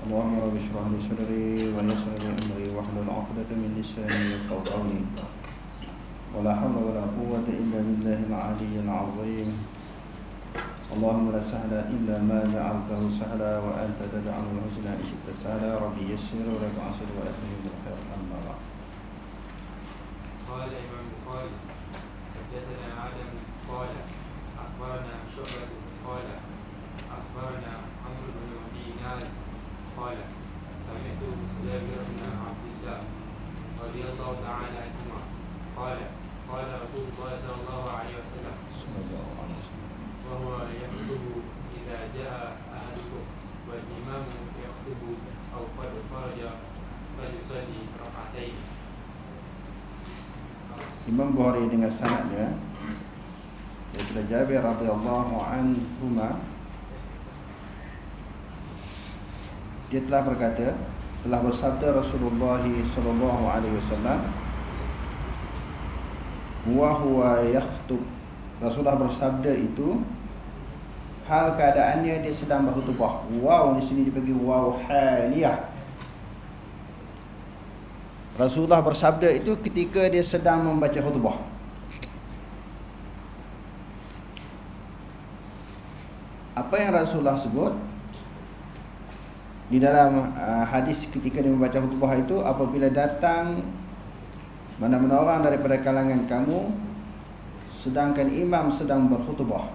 اللهم رب اشرح لي صدري ويسر لي امري واحلل عقدة من لساني يفقهوا قولي ولا حول ولا قوة الا بالله العلي العظيم. اللهم لا سهل الا ما جعلته سهلا وانت تجعل الحزن ان شئت سهلا. ربي يسر ولا تعسر واتني بالخير. اما بعد. قال الإمام البخاري حدثنا آدم قال أخبرنا شعبة قال أخبرنا عمرو بن دينار قال سمعت جابر بن عبد الله رضي الله تعالى عنهما قال قال رسول الله صلى الله عليه وسلم وهو يخطب إذا جاء أحدكم والإمام يخطب أو قد خرج فليصلي ركعتين. Imam Bukhari dengan sanadnya daripada Jabir radhiyallahu anhuma, dia telah berkata, telah bersabda Rasulullah sallallahu alaihi wasallam, wa huwa yakhtub. Rasulullah bersabda itu hal keadaannya dia sedang berkhutbah. Waw di sini dibagi waw haliyah. Rasulullah bersabda itu ketika dia sedang membaca khutbah. Apa yang Rasulullah sebut di dalam hadis ketika dia membaca khutbah itu, apabila datang mana-mana orang daripada kalangan kamu sedangkan imam sedang berkhutbah,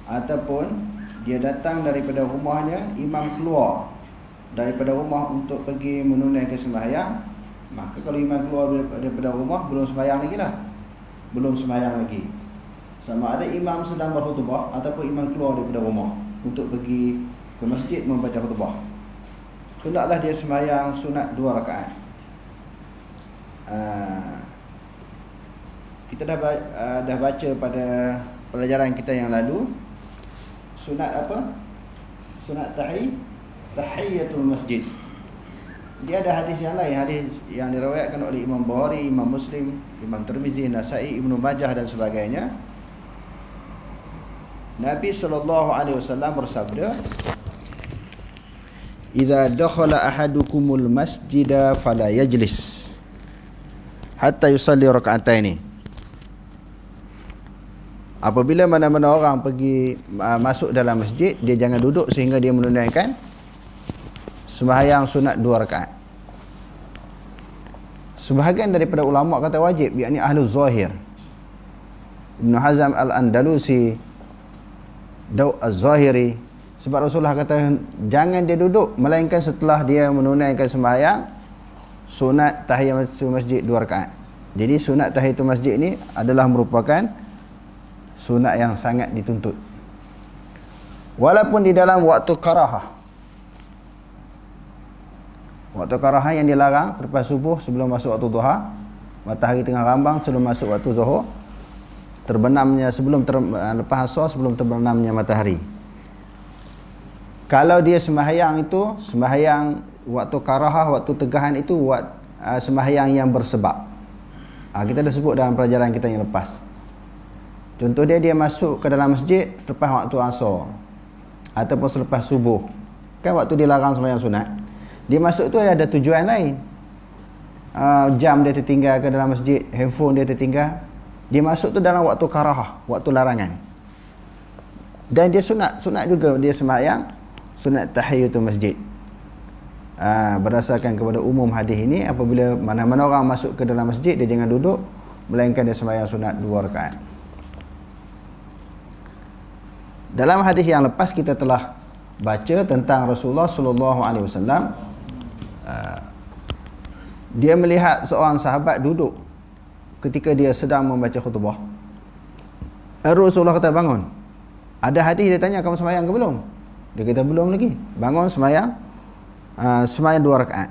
ataupun dia datang daripada rumahnya, imam keluar daripada rumah untuk pergi menunaikan sembahyang, maka kalau imam keluar daripada rumah belum sembahyang lagi lah, belum sembahyang lagi. Sama ada imam sedang berkhutbah ataupun imam keluar daripada rumah untuk pergi ke masjid membaca khutbah, hendaklah dia sembahyang sunat 2 rakaat. Kita dah baca pada pelajaran kita yang lalu sunat apa? Sunat tahiyatul masjid. Dia ada hadis yang lain, hadis yang diriwayatkan oleh Imam Bukhari, Imam Muslim, Imam Tirmizi, Nasa'i, Ibnu Majah dan sebagainya. Nabi SAW bersabda, "Idza dakhala ahadukumul masjida fala yajlis hatta yusalli raka'ataini." Apabila mana-mana orang pergi masuk dalam masjid, dia jangan duduk sehingga dia menunaikan sembahyang sunat 2 rakaat. Sebahagian daripada ulama kata wajib, yakni ahlu zahir. Ibn Hazm al-Andalusi, Daud az-Zahiri, sebab Rasulullah kata jangan dia duduk melainkan setelah dia menunaikan sembahyang sunat tahiyatul masjid 2 rakaat. Jadi sunat tahiyatul masjid ini adalah merupakan sunat yang sangat dituntut, walaupun di dalam waktu karahah. Waktu karahah yang dilarang selepas subuh, sebelum masuk waktu duha, matahari tengah rambang sebelum masuk waktu zuhur, terbenamnya lepas asar sebelum terbenamnya matahari. Kalau dia sembahyang itu, sembahyang waktu karahah, waktu tegahan itu sembahyang yang bersebab. Kita dah sebut dalam pelajaran kita yang lepas. Contoh dia masuk ke dalam masjid selepas waktu asar ataupun selepas subuh, kan waktu dilarang sembahyang sunat. Dia masuk tu ada tujuan lain. Jam dia tertinggal ke dalam masjid, handphone dia tertinggal. Dia masuk tu dalam waktu karahah, waktu larangan. Dan dia sunat juga dia sembahyang sunat tahiyatul masjid. Berdasarkan kepada umum hadis ini, apabila mana-mana orang masuk ke dalam masjid, dia jangan duduk melainkan dia sembahyang sunat 2 rakaat. Dalam hadis yang lepas kita telah baca tentang Rasulullah sallallahu alaihi wasallam. Dia melihat seorang sahabat duduk ketika dia sedang membaca khutbah. Rasulullah kata, bangun. Ada hadis dia tanya, kamu sembahyang ke belum? Dia kata belum lagi. Bangun sembahyang, sembahyang 2 rakaat.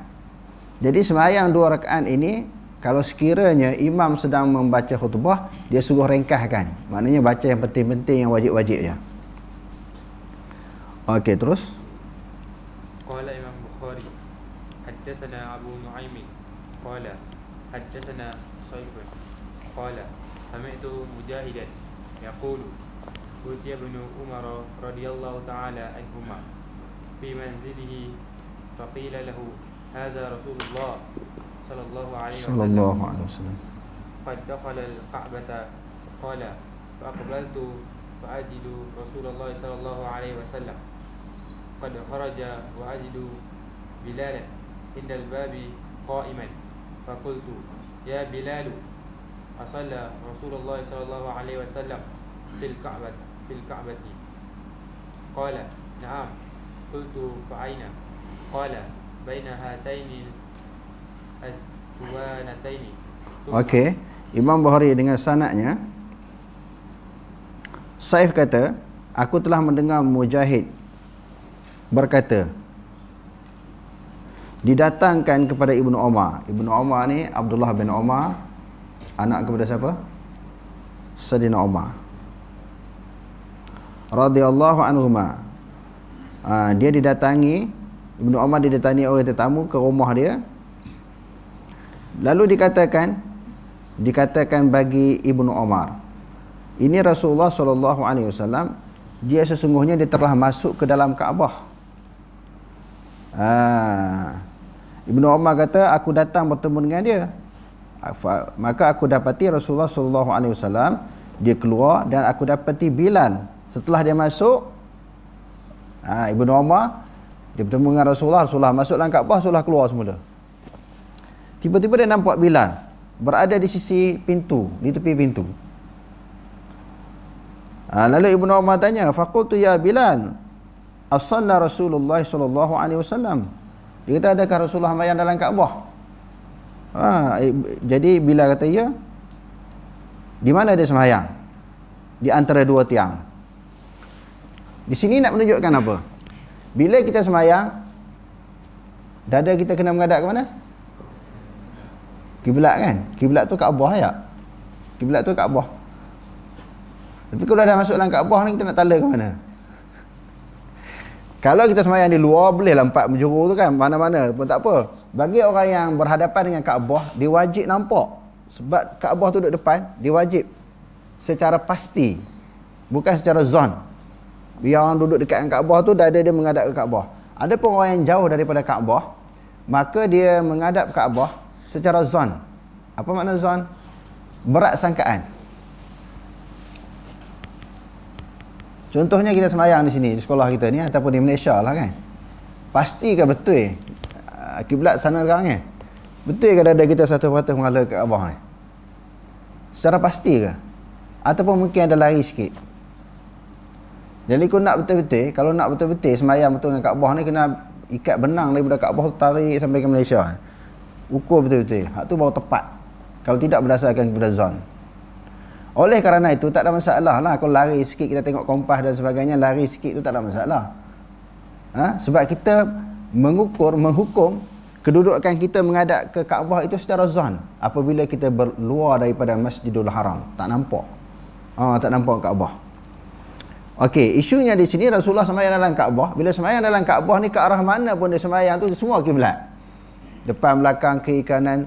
Jadi sembahyang 2 rakaat ini, kalau sekiranya imam sedang membaca khutbah, dia suruh ringkaskan. Maknanya baca yang penting-penting, yang wajib-wajib je. Okey, terus. Qala Imam Bukhari haddatsana Abu Nu'aim qala haddatsana Shaykh qala sami'tu Mujahidan yaqulu utiya ibn Umar radhiyallahu ta'ala anhuma في منزله فقيل له هذا رسول الله صلى الله عليه صلى وسلم الله عليه وسلم قد دخل الكعبة. قال فأقبلت فأجد رسول الله صلى الله عليه وسلم قد خرج وأجد بلالا عند الباب قائما فقلت يا بلال أصلى رسول الله صلى الله عليه وسلم في الكعبة قال نعم. قلت فأين؟ قال بين هاتين الأسطوانتين. Okey, Imam Bukhari dengan sanadnya, Saif kata, aku telah mendengar Mujahid berkata, didatangkan kepada Ibnu Umar. Ibnu Umar ni Abdullah bin Umar, anak kepada siapa? Sayyidina Umar radhiyallahu anhuma. Dia didatangi, Ibnu Umar didatangi oleh tetamu ke rumah dia. Lalu dikatakan bagi Ibnu Umar, ini Rasulullah SAW, dia sesungguhnya dia telah masuk ke dalam Kaabah. Ibnu Umar kata, aku datang bertemu dengan dia, maka aku dapati Rasulullah SAW dia keluar, dan aku dapati Bilal. Setelah dia masuk, Ibnu Umar dia bertemu dengan Rasulullah masuk dalam Kaabah, Rasulullah keluar semula. Tiba-tiba dia nampak Bilal berada di sisi pintu, di tepi pintu. Lalu Ibnu Umar tanya, faqultu ya Bilal, as-salla Rasulullah sallallahu alaihi wasallam. Dia kata, adakah Rasulullah sembahyang dalam Kaabah? Jadi Bilal kata, ya. Di mana dia sembahyang? Di antara dua tiang. Di sini nak menunjukkan apa? Bila kita sembahyang, dada kita kena menghadap ke mana? Kiblat kan? Kiblat tu Kaabah ya. Kiblat tu Kaabah. Tapi kalau dah masuk dalam Kaabah ni, kita nak tala ke mana? Kalau kita sembahyang di luar, boleh lah 4 penjuru tu kan, mana-mana pun tak apa. Bagi orang yang berhadapan dengan Kaabah, dia wajib nampak. Sebab Kaabah tu duduk depan, dia wajib secara pasti, bukan secara zon. Biar orang duduk dekat dengan Kaabah tu, dada dia menghadap ke Kaabah. Ada pun orang yang jauh daripada Kaabah, maka dia menghadap Kaabah secara zon. Apa makna zon? Berat sangkaan. Contohnya kita sembahyang di sini, di sekolah kita ni, ataupun di Malaysia lah kan. Pastikah betul kiblat sana sekarang kan? Betul ke dada kita 100% mengalah ke Kaabah ni? Secara pasti ke? Ataupun mungkin ada lari sikit? Jadi kalau nak betul-betul, kalau nak betul-betul sembahyang betul dengan Kaabah ni, kena ikat benang daripada Kaabah tu, tarik sampai ke Malaysia. Ukur betul-betul. Hak tu baru tepat. Kalau tidak berdasarkan kepada zon. Oleh kerana itu tak ada masalah lah. Kalau lari sikit, kita tengok kompas dan sebagainya, lari sikit tu tak ada masalah. Sebab kita menghukum kedudukan kita menghadap ke Kaabah itu secara zon. Apabila kita berluar daripada Masjidul Haram, tak nampak. Tak nampak Kaabah. Okey, isunya di sini Rasulullah sembahyang dalam Kaabah. Bila sembahyang dalam Kaabah ni, ke arah mana pun dia sembahyang tu semua kiblat. Depan, belakang, kiri, kanan,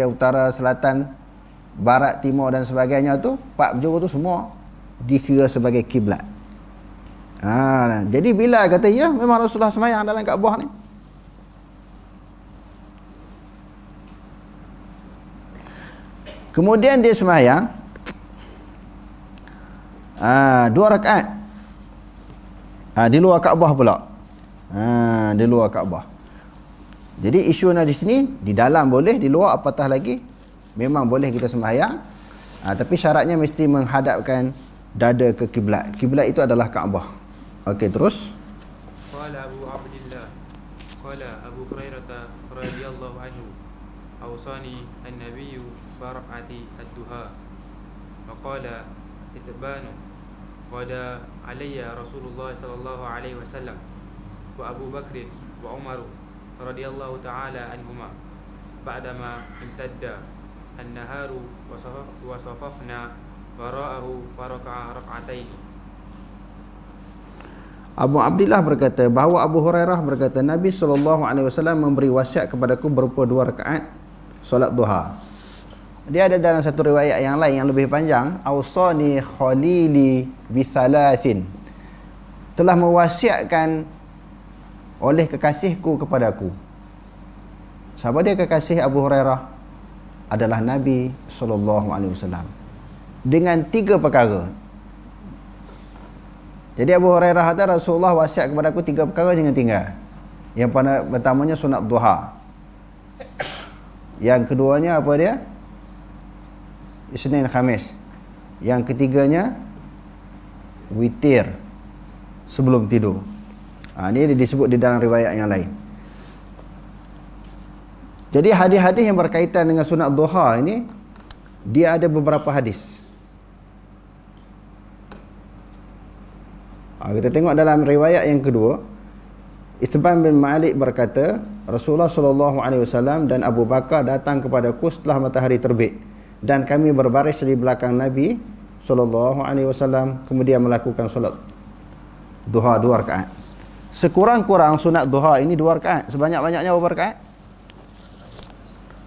utara, selatan, barat, timur dan sebagainya tu, 4 penjuru tu semua dikira sebagai kiblat. Jadi bila kata ya, memang Rasulullah sembahyang dalam Kaabah ni. Kemudian dia sembahyang 2 rakaat di luar Kaabah pula. Di luar Kaabah. Jadi isunya di sini, di dalam boleh, di luar apatah lagi memang boleh kita sembahyang. Tapi syaratnya mesti menghadapkan dada ke kiblat. Kiblat itu adalah Kaabah. Okey, terus. Qala Abu Abdillah, qala Abu Hurairah radhiyallahu anhu, awsani an-nabiy barakati ad-duha. Wa qala itbanu qada alayya Rasulullah sallallahu alaihi wasallam wa Abu Bakr wa Umar radhiyallahu ta'ala anhuma ba'dama imtadda an-naharu wa safafna wara'ahu faraka'a rak'atain. Abu Abdillah berkata bahawa Abu Hurairah berkata Nabi SAW memberi wasiat kepadaku berupa 2 rakaat solat duha. Dia ada dalam satu riwayat yang lain yang lebih panjang, awsani khalili bi thalathin. telah mewasiatkan oleh kekasihku kepadaku. Siapa dia kekasih Abu Hurairah? Adalah Nabi SAW dengan 3 perkara. Jadi Abu Hurairah kata Rasulullah wasiat kepada aku 3 perkara jangan tinggal. Yang pertamanya sunat duha. Yang keduanya apa dia? Isnin Khamis. Yang ketiganya witir sebelum tidur. Ini disebut di dalam riwayat yang lain. Jadi hadis-hadis yang berkaitan dengan sunat duha ini, dia ada beberapa hadis. Kita tengok dalam riwayat yang kedua, Itban bin Malik berkata, Rasulullah SAW dan Abu Bakar datang kepadaku setelah matahari terbit, dan kami berbaris di belakang Nabi SAW, kemudian melakukan solat duha 2 rakaat. Sekurang-kurang sunat duha ini 2 rakaat. Sebanyak-banyaknya berapa rakaat?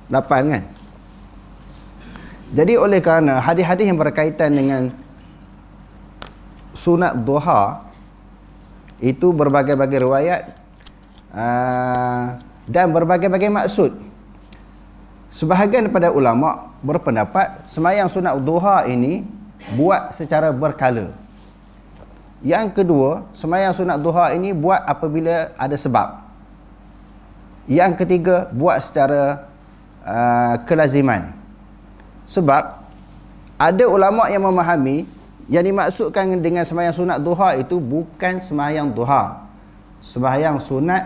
8 kan? Jadi oleh kerana hadis-hadis yang berkaitan dengan sunat duha itu berbagai-bagai riwayat dan berbagai-bagai maksud. Sebahagian daripada ulama berpendapat sembahyang sunat duha ini buat secara berkala. Yang kedua, sembahyang sunat duha ini buat apabila ada sebab. Yang ketiga, buat secara kelaziman. Sebab ada ulama yang memahami yang dimaksudkan dengan sembahyang sunat duha itu bukan sembahyang duha, sembahyang sunat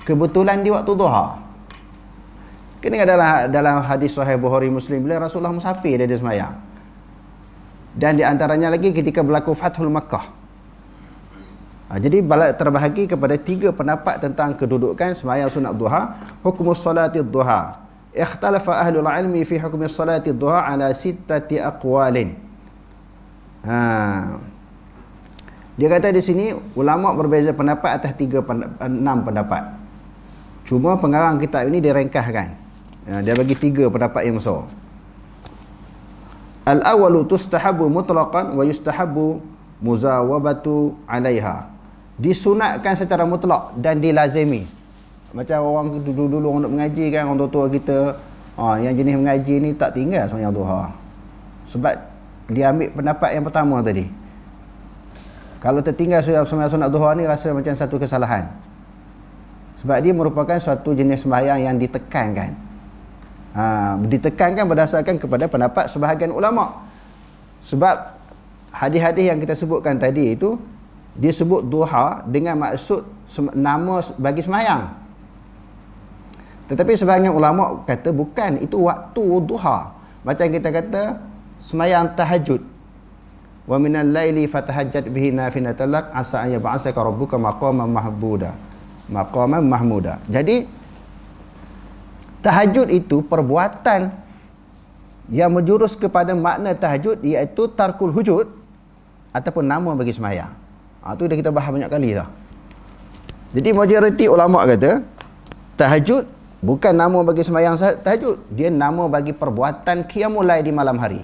kebetulan di waktu duha. Kena dalam hadis sahih Bukhari Muslim, bila Rasulullah musafir dia sembahyang. Dan di antaranya lagi ketika berlaku Fathul Makkah. Jadi terbahagi kepada 3 pendapat tentang kedudukan sembahyang sunat duha. Hukumus salatid duha, ikhtalafa ahlul ilmi fi hukmi salatid duha ala 6 aqwalin. Dia kata di sini ulama berbeza pendapat atas 6 pendapat. Cuma pengarang kitab ini dia ringkaskan. Dia bagi 3 pendapat yang besar. Al-awwalu tustahabu mutlaqan wa yustahabu muzawabatu 'alaiha. Disunatkan secara mutlak dan dilazimi. Macam orang dulu-dulu orang nak mengaji kan, orang tua kita, yang jenis mengaji ni tak tinggal sembahyang duha. Sebab dia ambil pendapat yang pertama tadi. Kalau tertinggal sembahyang sunat duha ni rasa macam satu kesalahan. Sebab dia merupakan suatu jenis sembahyang yang ditekankan. Ditekankan berdasarkan kepada pendapat sebahagian ulama. Sebab hadis-hadis yang kita sebutkan tadi itu disebut duha dengan maksud nama bagi sembahyang. Tetapi sebahagian ulama kata bukan, itu waktu duha. Macam kita kata sembahyang tahajud. Wa minal laili fatahajjat bihi nafinatan lak asa an yab'asaka rabbuka maqaman mahmuda. Jadi tahajud itu perbuatan yang menjurus kepada makna tahajud, iaitu tarkul hujud ataupun nama bagi sembahyang. Itu dah kita bahas banyak kali dah. Jadi majoriti ulama kata tahajud bukan nama bagi sembahyang tahajud, dia nama bagi perbuatan qiyamul lail di malam hari.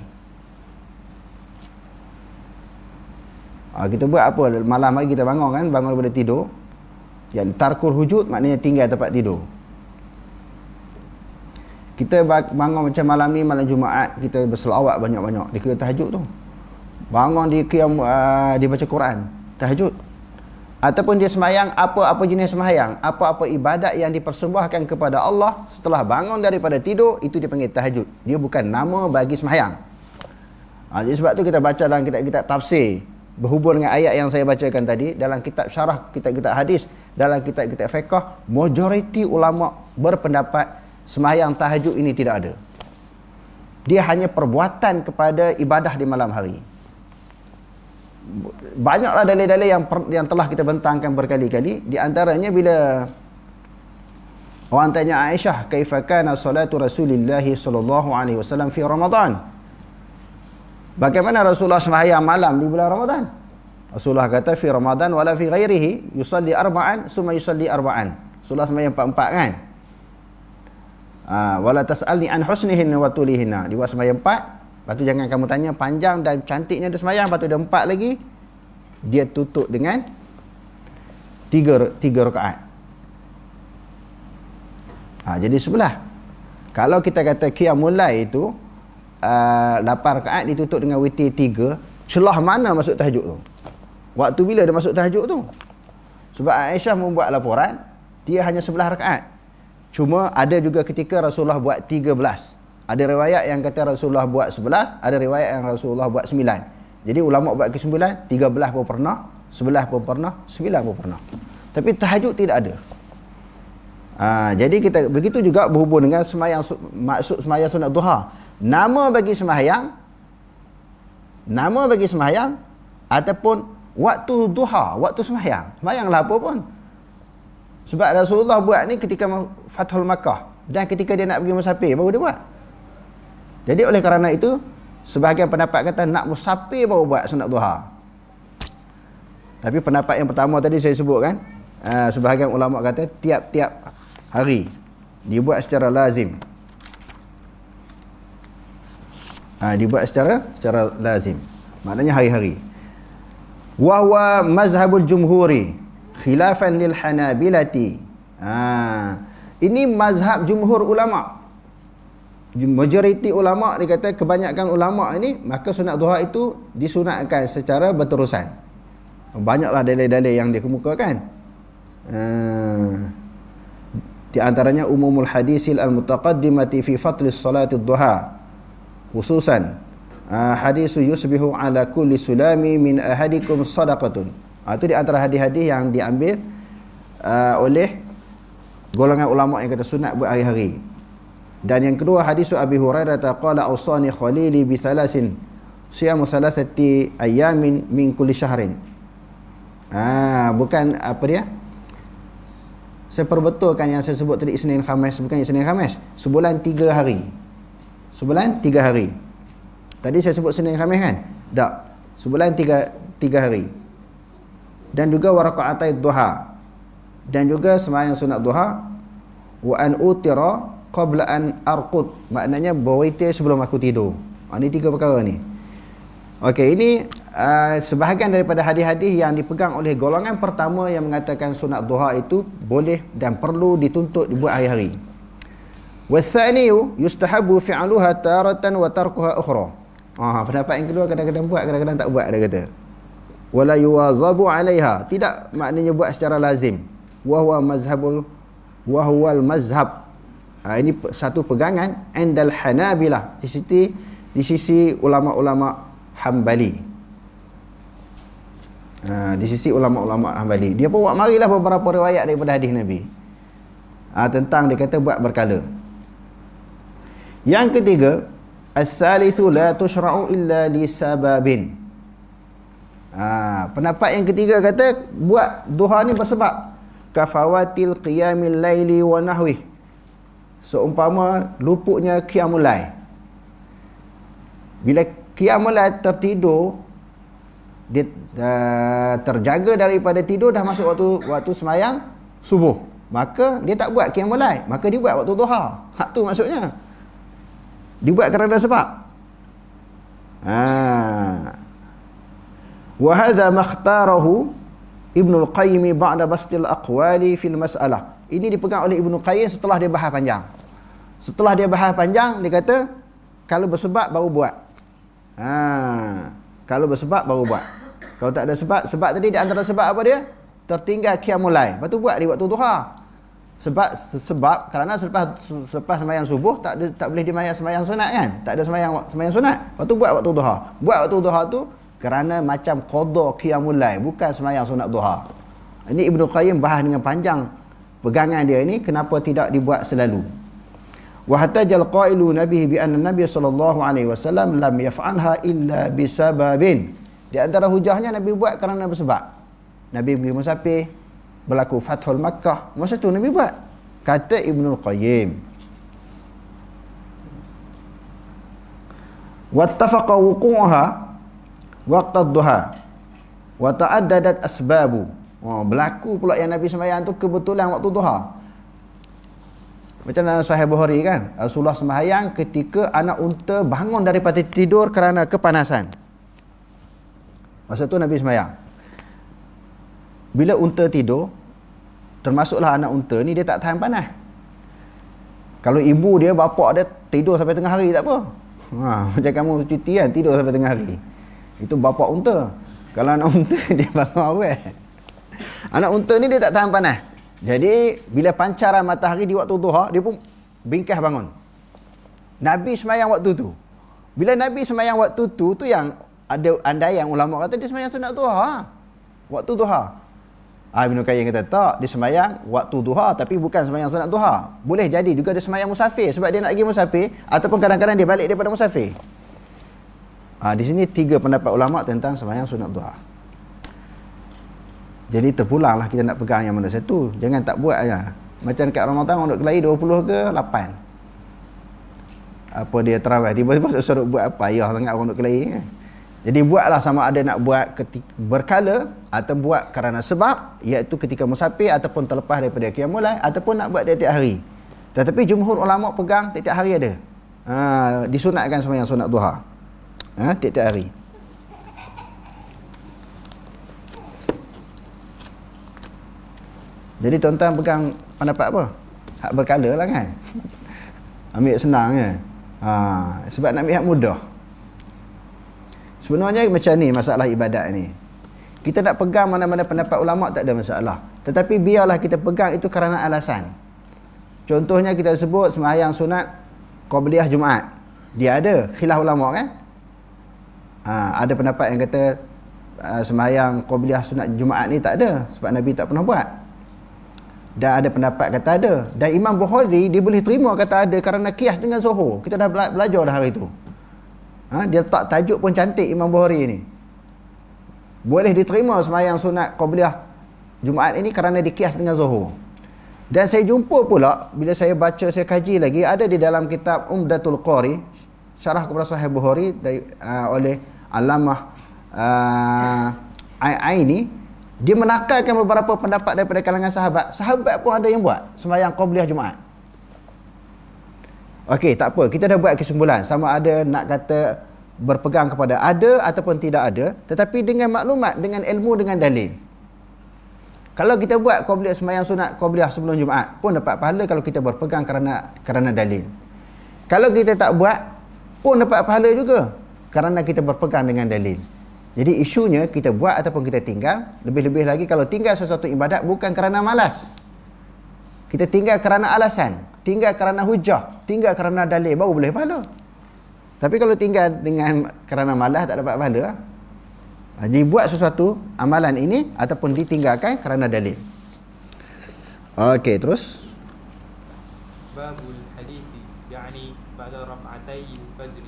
Kita buat apa malam hari, kita bangun kan, bangun daripada tidur. Yang tarkul hujud maknanya tinggal tempat tidur. Kita bangun macam malam ni, malam Jumaat, kita berselawat banyak-banyak, dikira tahajud tu. Bangun dia baca Quran, tahajud. Ataupun dia sembahyang apa-apa jenis sembahyang, apa-apa ibadat yang dipersembahkan kepada Allah setelah bangun daripada tidur, itu dipanggil tahajud. Dia bukan nama bagi sembahyang. Jadi sebab tu kita baca dalam kitab-kitab tafsir, berhubung dengan ayat yang saya bacakan tadi, dalam kitab syarah, kitab-kitab hadis, dalam kitab-kitab fiqh, majoriti ulama berpendapat sembahyang tahajud ini tidak ada. Dia hanya perbuatan kepada ibadah di malam hari. Banyaklah dalil-dalil yang telah kita bentangkan berkali-kali. Di antaranya bila orang tanya Aisyah, kaifa kana salatu Rasulillah sallallahu alaihi wasallam fi Ramadan? Bagaimana Rasulullah sembahyang malam di bulan Ramadan? Rasulullah kata fi Ramadan wala fi ghairihi yusalli arba'an summa yusalli arba'an. Rasulullah sembahyang 4 kan? Wala tas'alni an husnihin wa tulihinna. Dia buat sembahyang 4. Lepas tu jangan kamu tanya panjang dan cantiknya dia sembahyang. Lepas tu dia 4 lagi. Dia tutup dengan tiga rakaat. Jadi sebelah. Kalau kita kata qiyamul lail itu 8 rakaat ditutup dengan witir 3, celah mana masuk tahajud tu? Waktu bila dia masuk tahajud tu? Sebab Aisyah membuat laporan, dia hanya 11 rakaat. Cuma ada juga ketika Rasulullah buat 13. Ada riwayat yang kata Rasulullah buat 11, ada riwayat yang Rasulullah buat 9. Jadi ulama buat ke 9, 13 pun pernah, 11 pun pernah, 9 pun pernah. Tapi tahajud tidak ada. Jadi kita begitu juga berhubung dengan semayang, maksud semayang sunat duha. Nama bagi semayang ataupun waktu duha, waktu semayanglah apa pun. Sebab Rasulullah buat ni ketika Fathul Makkah dan ketika dia nak pergi musafir baru dia buat. Jadi oleh kerana itu sebahagian pendapat kata nak musafir baru buat sunat duha. Tapi pendapat yang pertama tadi saya sebut kan, sebahagian ulama kata tiap-tiap hari dibuat secara lazim. Dibuat secara lazim. Maknanya hari-hari. Wa huwa mazhabul jumhuri khilafan lil hanabilati. Ini mazhab jumhur ulama. Majoriti ulama dia kata, kebanyakan ulama ini maka sunat duha itu disunatkan secara berterusan. Banyaklah dalil-dalil yang dia kemukakan. Di antaranya umumul hadisil al-mutaqaddimati fi fadlis salatid duha. Khususan hadisu yusbihu ala kulli sulami min ahadikum sadaqatun. Itu di antara hadis-hadis yang diambil oleh golongan ulama yang kata sunat buat hari-hari. Dan yang kedua hadisu Abi Hurairah qala awsani khalili bi thalasin siyamu thalathati ayamin min kulli syahrin. Bukan apa dia? Saya perbetulkan yang saya sebut tadi Isnin Khamis, bukan Isnin Khamis. Sebulan 3 hari. Sebulan 3 hari. Tadi saya sebut Senin Khamis kan? Tak. Sebulan 3 hari. Dan juga waraka'atai duha. Dan juga sembahyang sunat duha. Wa an utira qabla an arqud. Maknanya berwitir sebelum aku tidur. Ini 3 perkara ni. Okey, ini sebahagian daripada hadis-hadis yang dipegang oleh golongan pertama yang mengatakan sunat duha itu boleh dan perlu dituntut dibuat hari-hari. Wasaniyu yustahabu fi'luha taratan wa tarkuha ukhra. Pendapat yang kedua kadang-kadang buat, kadang-kadang tak buat, dia kata. Wala yuwazabu 'alaiha. Tidak maknanya buat secara lazim. Wa huwal mazhab. Ini satu pegangan indal Hanabilah, di sisi ulama-ulama Hambali. Di sisi ulama-ulama Hambali. Dia pun buat marilah beberapa riwayat daripada hadis Nabi. Tentang dia kata buat berkala. Yang ketiga, as-salisu la tushra'u illa li sababin. Pendapat yang ketiga kata buat duha ni bersebab kafawatil qiyamil laili wa nahwi. Seumpama luputnya qiyamul lail. Bila qiyamul lail tertidur, dia terjaga daripada tidur, dah masuk waktu semayang subuh, maka dia tak buat qiyamul lail, maka dia buat waktu duha. Hak tu maksudnya. Dibuat kerana sebab. Wa hadha makhtarahu Ibnul Qayyim ba'da bastil aqwali fil mas'alah. Ini dipegang oleh Ibnu Qayyim setelah dia bahas panjang. Setelah dia bahas panjang, dia kata kalau bersebab baru buat. Kalau bersebab baru buat. Kalau tak ada sebab tadi di antara sebab apa dia? Tertinggal qiyamul lail. Lepas tu buat di waktu duha. Sebab kerana selepas sembahyang subuh tak boleh sembahyang sunat kan? Tak ada sembahyang sunat. Lepas tu buat waktu duha. Buat waktu duha tu kerana macam qada qiyamul lail, bukan sembahyang sunat duha. Ini Ibnu Qayyim bahas dengan panjang pegangan dia ini kenapa tidak dibuat selalu. Wa hatajal qailu nabihi bi anna nabiy sallallahu alaihi wasallam lam yaf'alha illa bisababin. Di antara hujahnya Nabi buat kerana bersebab. Nabi pergi musafir, berlaku Fathul Makkah, masa tu Nabi buat. Kata Ibnul Qayyim, wattafaqa wuqu'uha waqta ad-duha wa ta'addadat asbabu. Berlaku pula yang Nabi sembahyang tu kebetulan waktu duha. Macam dalam Sahih Bukhari kan, Rasulullah sembahyang ketika anak unta bangun daripada tidur kerana kepanasan. Masa tu Nabi sembahyang. Bila unta tidur, termasuklah anak unta ni, dia tak tahan panas. Kalau ibu dia, bapak dia tidur sampai tengah hari tak apa. Macam kamu cuti kan, tidur sampai tengah hari. Itu bapak unta. Kalau anak unta, dia bangun awal. Anak unta ni dia tak tahan panas. Jadi bila pancaran matahari di waktu duha, dia pun bingkah bangun. Nabi semayang waktu tu. Bila Nabi semayang waktu tu yang ada andaian ulama kata dia semayang sunat duha. Waktu duha. Ibn Qayyim kata tak, dia semayang waktu duha tapi bukan semayang sunat duha. Boleh jadi juga dia semayang musafir sebab dia nak pergi musafir, ataupun kadang-kadang dia balik daripada musafir. Di sini 3 pendapat ulama tentang semayang sunat duha. Jadi terpulanglah kita nak pegang yang mana satu. Jangan tak buat aja. Macam dekat Ramadan orang duk kelahi 20 ke 8. Apa dia terawih, tiba-tiba suruh buat apa, ayah sangat orang duk kelahi kan. Jadi buatlah, sama ada nak buat berkala atau buat kerana sebab, iaitu ketika musafir ataupun terlepas daripada qiyamul lail, ataupun nak buat tiap-tiap hari. Tetapi jumhur ulama pegang tiap-tiap hari ada. Disunatkan sembahyang sunat duha. Tiap-tiap hari. Jadi tuan-tuan pegang pendapat apa? Hak berkala lah kan. Ambil senang kan. Sebab nak ambil hak mudah. Sebenarnya macam ni masalah ibadat ni. Kita nak pegang mana-mana pendapat ulama tak ada masalah. Tetapi biarlah kita pegang itu kerana alasan. Contohnya kita sebut sembahyang sunat qabliyah Jumaat. Dia ada khilaf ulama kan? Ada pendapat yang kata sembahyang qabliyah sunat Jumaat ni tak ada sebab Nabi tak pernah buat. Dan ada pendapat kata ada. Dan Imam Bukhari dia boleh terima kata ada kerana qiyas dengan Zuhur. Kita dah belajar dah hari tu. Dia letak tajuk pun cantik Imam Bukhari ni. Boleh diterima sembahyang sunat qabliyah Jumaat ini kerana dikias dengan Zuhur. Dan saya jumpa pula bila saya baca, saya kaji lagi, ada di dalam kitab Umdatul Qari, syarah kepada Sahih Bukhari oleh Allamah Aini, dia menakalkan beberapa pendapat daripada kalangan sahabat. Sahabat pun ada yang buat sembahyang qabliyah Jumaat. Okey, tak apa. Kita dah buat kesimpulan. Sama ada nak kata berpegang kepada ada ataupun tidak ada. Tetapi dengan maklumat, dengan ilmu, dengan dalil. Kalau kita buat qabliyah sembahyang sunat qabliyah sebelum Jumaat pun dapat pahala kalau kita berpegang kerana dalil. Kalau kita tak buat pun dapat pahala juga kerana kita berpegang dengan dalil. Jadi isunya kita buat ataupun kita tinggal. Lebih-lebih lagi kalau tinggal sesuatu ibadat bukan kerana malas. Kita tinggal kerana alasan, tinggal kerana hujah, tinggal kerana dalil, baru boleh pahala. Tapi kalau tinggal dengan kerana malas tak dapat pahala. Jadi buat sesuatu amalan ini ataupun ditinggalkan kerana dalil. Okey, terus. Babul hadithi, yani ba'da rak'atay fajr.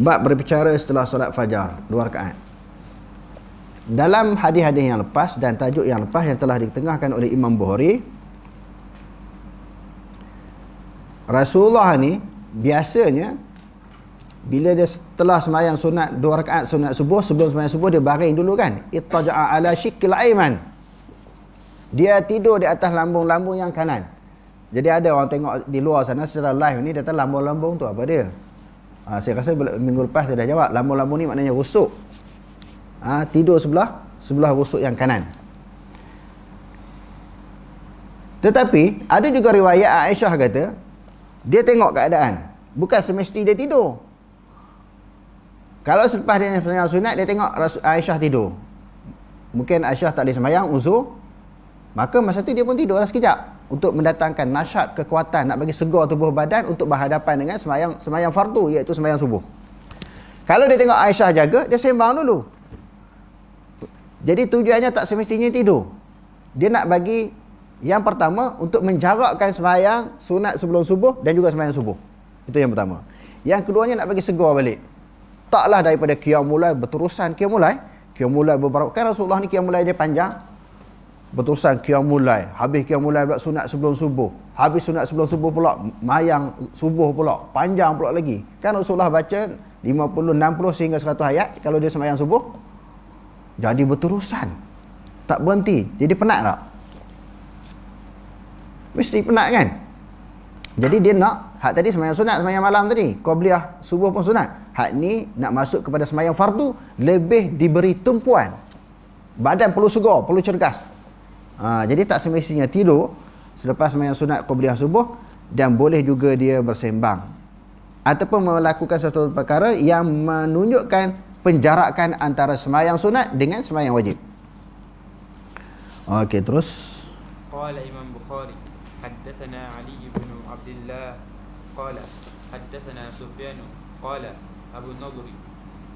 Bab berbicara setelah solat fajar, 2 rakaat. Dalam hadis-hadis yang lepas dan tajuk yang lepas yang telah ditengahkan oleh Imam Bukhari, Rasulullah ni biasanya bila dia setelah sembahyang sunat 2 rakaat sunat subuh, sebelum sembahyang subuh dia baring dulu kan, ittaja'a ala shiqqil aiman, dia tidur di atas lambung-lambung yang kanan. Jadi ada orang tengok di luar sana secara live ni, dia kata lambung-lambung tu apa dia? Saya rasa minggu lepas saya dah jawab, lambung-lambung ni maknanya rusuk. Tidur sebelah rusuk yang kanan. Tetapi ada juga riwayat Aisyah kata dia tengok keadaan, bukan semesti dia tidur. Kalau selepas dia sembahyang sunat, dia tengok Aisyah tidur, mungkin Aisyah tak boleh sembahyang, uzur, maka masa tu dia pun tidur sekejap untuk mendatangkan nasyat, kekuatan, nak bagi segar tubuh badan untuk berhadapan dengan sembahyang fardu, iaitu sembahyang subuh. Kalau dia tengok Aisyah jaga, dia sembang dulu. Jadi tujuannya tak semestinya tidur. Dia nak bagi yang pertama untuk menjarakkan sembahyang sunat sebelum subuh dan juga sembahyang subuh. Itu yang pertama. Yang keduanya nak bagi segar balik. Taklah daripada qiyamul lail berterusan qiyamul lail. Qiyamul lail beberapa kan Rasulullah ni qiyamul lail dia panjang. Berterusan qiyamul lail, habis qiyamul lail pula sunat sebelum subuh. Habis sunat sebelum subuh pula mayang subuh pula, panjang pula lagi. Kan Rasulullah baca 50, 60 sehingga 100 ayat kalau dia sembahyang subuh. Jadi berterusan. Tak berhenti. Jadi penat tak? Mesti penat kan? Jadi dia nak, hak tadi sembahyang sunat, sembahyang malam tadi, qabliyah subuh pun sunat. Hak ni nak masuk kepada sembahyang fardu, lebih diberi tumpuan. Badan perlu segar, perlu cergas. Jadi tak semestinya tidur selepas sembahyang sunat qabliyah subuh, dan boleh juga dia bersembang ataupun melakukan sesuatu perkara yang menunjukkan penjarakan antara sembahyang sunat dengan sembahyang wajib. Okey, terus. Qala Imam Bukhari haddatsana Ali bin Abdullah qala haddatsana Sufyan qala Abu Nadri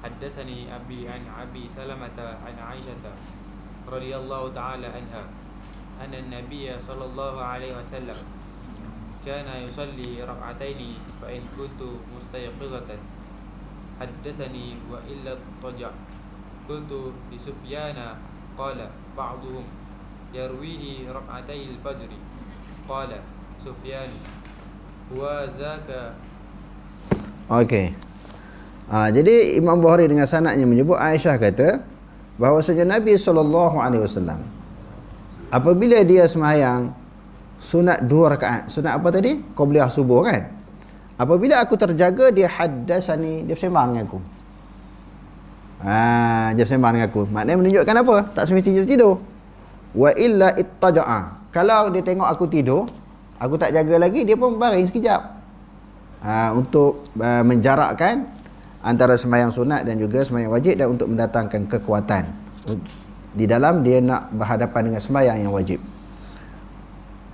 haddatsani Abi an Abi Salamah an Aisyah radhiyallahu ta'ala anha anna an-nabiy sallallahu alaihi wasallam kana yusalli rak'ataini fa in kuntu mustayqizatan haddatsani wa illa taja qultu li Sufyana qala ba'dhum yarwihi rak'atai al-fajr qala Sufyan wa zaka. Okey. Jadi Imam Bukhari dengan sanadnya menyebut Aisyah kata bahawasanya Nabi SAW apabila dia sembahyang sunat 2 rakaat, sunat apa tadi? Qabliyah subuh kan? Apabila aku terjaga, dia haddasani, dia bersembang dengan aku. Dia bersembang dengan aku. Maknanya menunjukkan apa? Tak semestinya tidur. Wa illa ittaja'a. Kalau dia tengok aku tidur, aku tak jaga lagi, dia pun baring sekejap. Untuk menjarakkan antara sembahyang sunat dan juga sembahyang wajib, dan untuk mendatangkan kekuatan di dalam dia nak berhadapan dengan sembahyang yang wajib.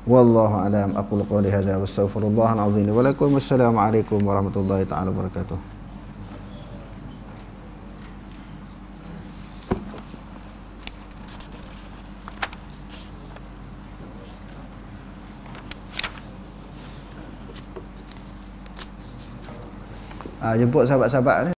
Wallahu a'lam. Aqulu qawli hadza wa astaghfirullahal azim li wa lakum. Wassalamualaikum warahmatullahi taala wabarakatuh. Jemput sahabat-sahabat ni.